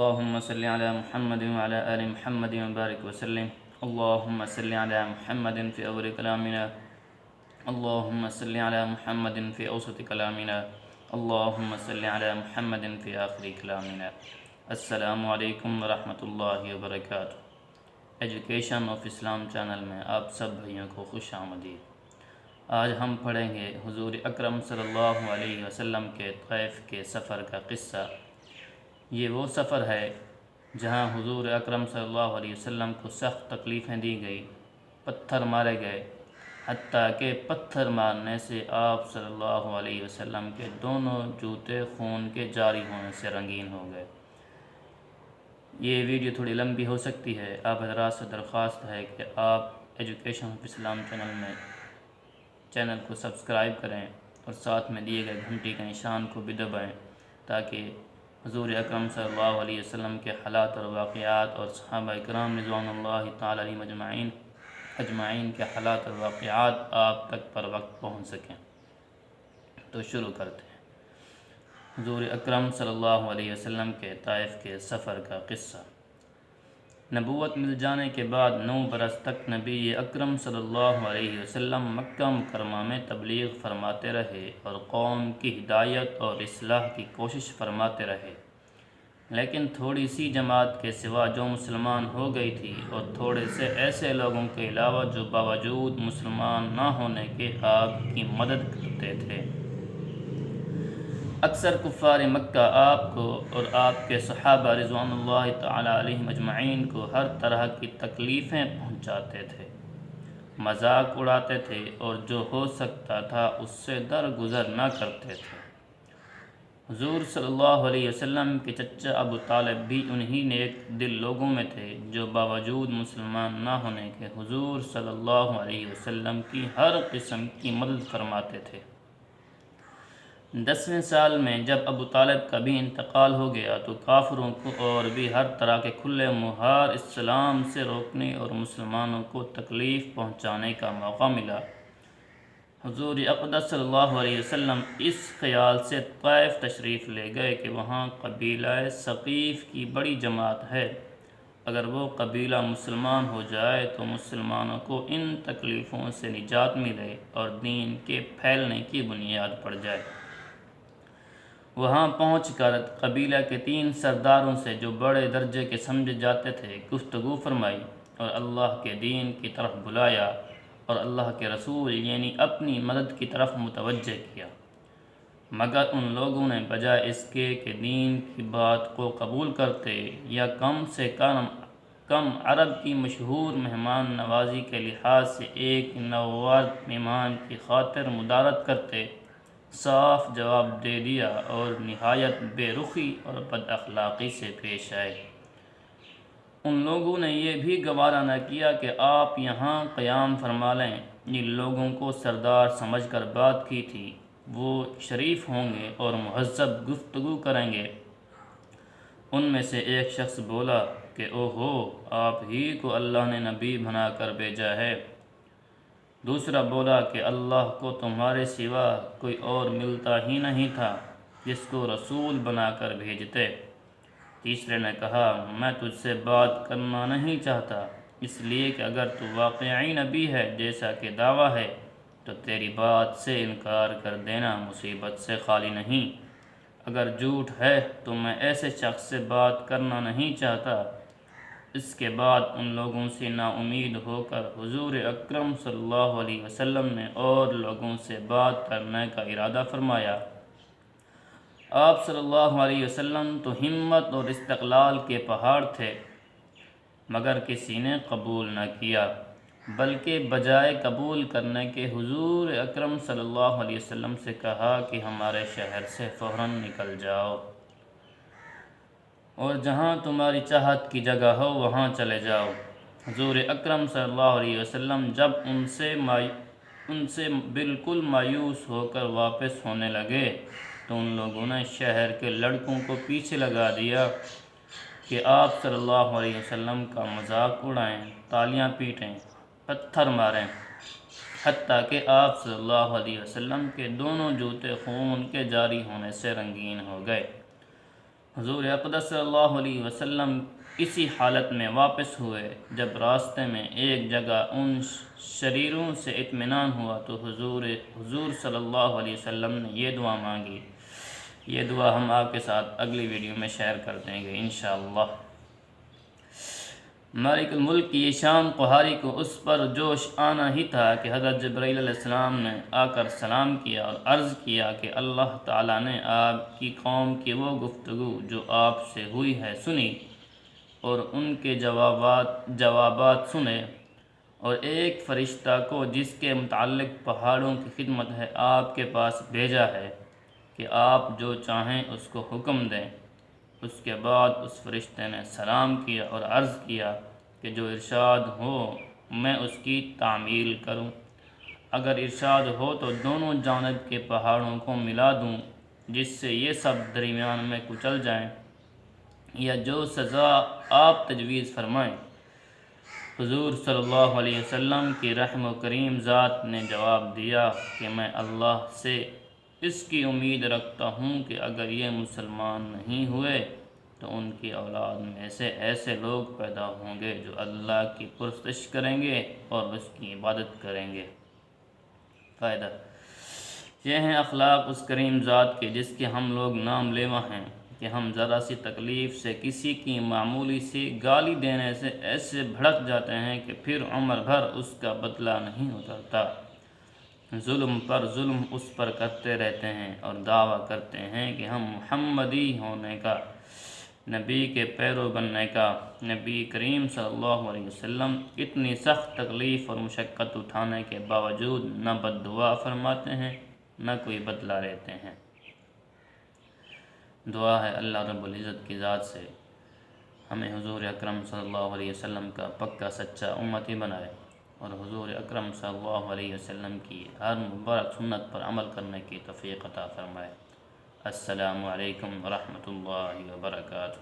اللهم صل على محمد وعلى آل محمد وبارك وسلم. اللهم صل على محمد في أول كلامنا. اللهم صل على محمد في أوسط كلامنا. اللهم صل على محمد في آخر كلامنا. السلام علیکم ورحمۃ اللہ وبرکاتہ. ایجوکیشن آف اسلام چینل میں آپ سب بھائیوں کو خوش آمدید. آج ہم پڑھیں گے حضور اکرم صلی اللہ علیہ وسلم کے طائف کے سفر کا قصہ. یہ وہ سفر ہے جہاں حضور اکرم صلی اللہ علیہ وسلم کو سخت تکلیفیں دی گئی، پتھر مارے گئے، حتیٰ کہ پتھر مارنے سے آپ صلی اللہ علیہ وسلم کے دونوں جوتے خون کے جاری ہونے سے رنگین ہو گئے. یہ ویڈیو تھوڑی لمبی ہو سکتی ہے. آپ حضرات سے درخواست ہے کہ آپ ایجوکیشن آف اسلام چینل کو سبسکرائب کریں اور ساتھ میں دیے گئے گھنٹی کے نشان کو بھی دبائیں تاکہ حضور اکرم صلی اللہ علیہ وسلم کے حالات اور واقعات اور صحابہ کرام رضوان اللہ تعالی علیہم اجمعین کے حالات اور واقعات آپ تک پر وقت پہنچ سکیں. تو شروع کرتے ہیں. حضور اکرم صلی اللہ علیہ وسلم کے طائف کے سفر کا قصہ. نبوت مل جانے کے بعد 9 برس تک نبی اکرم صلی اللہ علیہ وسلم مکہ مکرمہ میں تبلیغ فرماتے رہے اور قوم کی ہدایت اور اصلاح کی کوشش فرماتے رہے. لیکن تھوڑی سی جماعت کے سوا جو مسلمان ہو گئی تھی اور تھوڑے سے ایسے لوگوں کے علاوہ جو باوجود مسلمان نہ ہونے کے آپ کی مدد کرتے تھے. اکثر کفار مکہ آپ کو اور آپ کے صحابہ رضوان اللہ تعالی علیہم اجمعین کو ہر طرح کی تکلیفیں پہنچاتے تھے، مذاق اڑاتے تھے اور جو ہو سکتا تھا اس سے درگزر نہ کرتے تھے. حضور صلی اللہ علیہ وسلم کے چچا ابو طالب بھی انہی نیک دل لوگوں میں تھے جو باوجود مسلمان نہ ہونے کے حضور صلی اللہ علیہ وسلم کی ہر قسم کی مدد فرماتے تھے. 10ویں سال میں جب ابو طالب کا بھی انتقال ہو گیا تو کافروں کو اور بھی ہر طرح کے کھلے مہار اسلام سے روکنے اور مسلمانوں کو تکلیف پہنچانے کا موقع ملا. حضور اقدس صلی اللہ علیہ وسلم اس خیال سے طائف تشریف لے گئے کہ وہاں قبیلہ ثقیف کی بڑی جماعت ہے. اگر وہ قبیلہ مسلمان ہو جائے تو مسلمانوں کو ان تکلیفوں سے نجات ملے اور دین کے پھیلنے کی بنیاد پڑ جائے. وہاں پہنچ کر قبیلہ کے 3 سرداروں سے جو بڑے درجے کے سمجھے جاتے تھے گفتگو فرمائی اور اللہ کے دین کی طرف بلایا اور اللہ کے رسول یعنی اپنی مدد کی طرف متوجہ کیا. مگر ان لوگوں نے بجائے اس کے کہ دین کی بات کو قبول کرتے یا کم سے کم عرب کی مشہور مہمان نوازی کے لحاظ سے ایک نوورد مہمان کی خاطر مدارت کرتے، صاف جواب دے دیا اور نہایت بے رخی اور بد اخلاقی سے پیش آئے. ان لوگوں نے یہ بھی گوارا نہ کیا کہ آپ یہاں قیام فرما لیں. جن لوگوں کو سردار سمجھ کر بات کی تھی وہ شریف ہوں گے اور مہذب گفتگو کریں گے. ان میں سے ایک شخص بولا کہ اوہو، آپ ہی کو اللہ نے نبی بنا کر بھیجا ہے. دوسرا بولا کہ اللہ کو تمہارے سوا کوئی اور ملتا ہی نہیں تھا جس کو رسول بنا کر بھیجتے. تیسرے نے کہا میں تجھ سے بات کرنا نہیں چاہتا اس لیے کہ اگر تو واقعی نبی ہے جیسا کہ دعویٰ ہے تو تیری بات سے انکار کر دینا مصیبت سے خالی نہیں. اگر جھوٹ ہے تو میں ایسے شخص سے بات کرنا نہیں چاہتا. اس کے بعد ان لوگوں سے نا امید ہو کر حضور اکرم صلی اللہ علیہ وسلم نے اور لوگوں سے بات کرنے کا ارادہ فرمایا. آپ صلی اللہ علیہ وسلم تو ہمت اور استقلال کے پہاڑ تھے مگر کسی نے قبول نہ کیا، بلکہ بجائے قبول کرنے کے حضور اکرم صلی اللہ علیہ وسلم سے کہا کہ ہمارے شہر سے فوراً نکل جاؤ اور جہاں تمہاری چاہت کی جگہ ہو وہاں چلے جاؤ. حضور اکرم صلی اللہ علیہ وسلم جب ان سے بالکل مایوس ہو کر واپس ہونے لگے تو ان لوگوں نے شہر کے لڑکوں کو پیچھے لگا دیا کہ آپ صلی اللہ علیہ وسلم کا مذاق اڑائیں، تالیاں پیٹیں، پتھر ماریں، حتیٰ کہ آپ صلی اللہ علیہ وسلم کے دونوں جوتے خون کے جاری ہونے سے رنگین ہو گئے. حضور اقدس صلی اللہ علیہ وسلم اسی حالت میں واپس ہوئے جب راستے میں ایک جگہ ان شریروں سے اطمینان ہوا تو حضور صلی اللہ علیہ وسلم نے یہ دعا مانگی۔ یہ دعا ہم آپ کے ساتھ اگلی ویڈیو میں شیئر کر دیں گے انشاءاللہ۔ مالک الملک کی یہ شان قہاری کو اس پر جوش آنا ہی تھا کہ حضرت جبرائیل علیہ السلام نے آ کر سلام کیا اور عرض کیا کہ اللہ تعالیٰ نے آپ کی قوم کی وہ گفتگو جو آپ سے ہوئی ہے سنی اور ان کے جوابات سنے، اور ایک فرشتہ کو جس کے متعلق پہاڑوں کی خدمت ہے آپ کے پاس بھیجا ہے کہ آپ جو چاہیں اس کو حکم دیں۔ اس کے بعد اس فرشتے نے سلام کیا اور عرض کیا کہ جو ارشاد ہو میں اس کی تعمیل کروں۔ اگر ارشاد ہو تو دونوں جانب کے پہاڑوں کو ملا دوں جس سے یہ سب درمیان میں کچل جائیں، یا جو سزا آپ تجویز فرمائیں۔ حضور صلی اللہ علیہ وسلم کی رحم و کریم ذات نے جواب دیا کہ میں اللہ سے اس کی امید رکھتا ہوں کہ اگر یہ مسلمان نہیں ہوئے تو ان کی اولاد میں سے ایسے لوگ پیدا ہوں گے جو اللہ کی پرستش کریں گے اور اس کی عبادت کریں گے۔ فائدہ: یہ ہیں اخلاق اس کریم ذات کے جس کے ہم لوگ نام لیوا ہیں کہ ہم ذرا سی تکلیف سے، کسی کی معمولی سی گالی دینے سے ایسے بھڑک جاتے ہیں کہ پھر عمر بھر اس کا بدلہ نہیں اترتا۔ ظلم پر ظلم اس پر کرتے رہتے ہیں اور دعویٰ کرتے ہیں کہ ہم محمدی ہونے کا، نبی کے پیرو بننے کا۔ نبی کریم صلی اللہ علیہ وسلم اتنی سخت تکلیف اور مشقت اٹھانے کے باوجود نہ بد دعا فرماتے ہیں نہ کوئی بدلہ لیتے ہیں۔ دعا ہے اللہ رب العزت کی ذات سے ہمیں حضور اکرم صلی اللہ علیہ وسلم کا پکا سچا امتی بنائے اور حضور اکرم صلی اللہ علیہ وسلم کی ہر مبارک سنت پر عمل کرنے کی توفیق عطا فرمائے۔ السلام علیکم ورحمۃ اللہ وبرکاتہ۔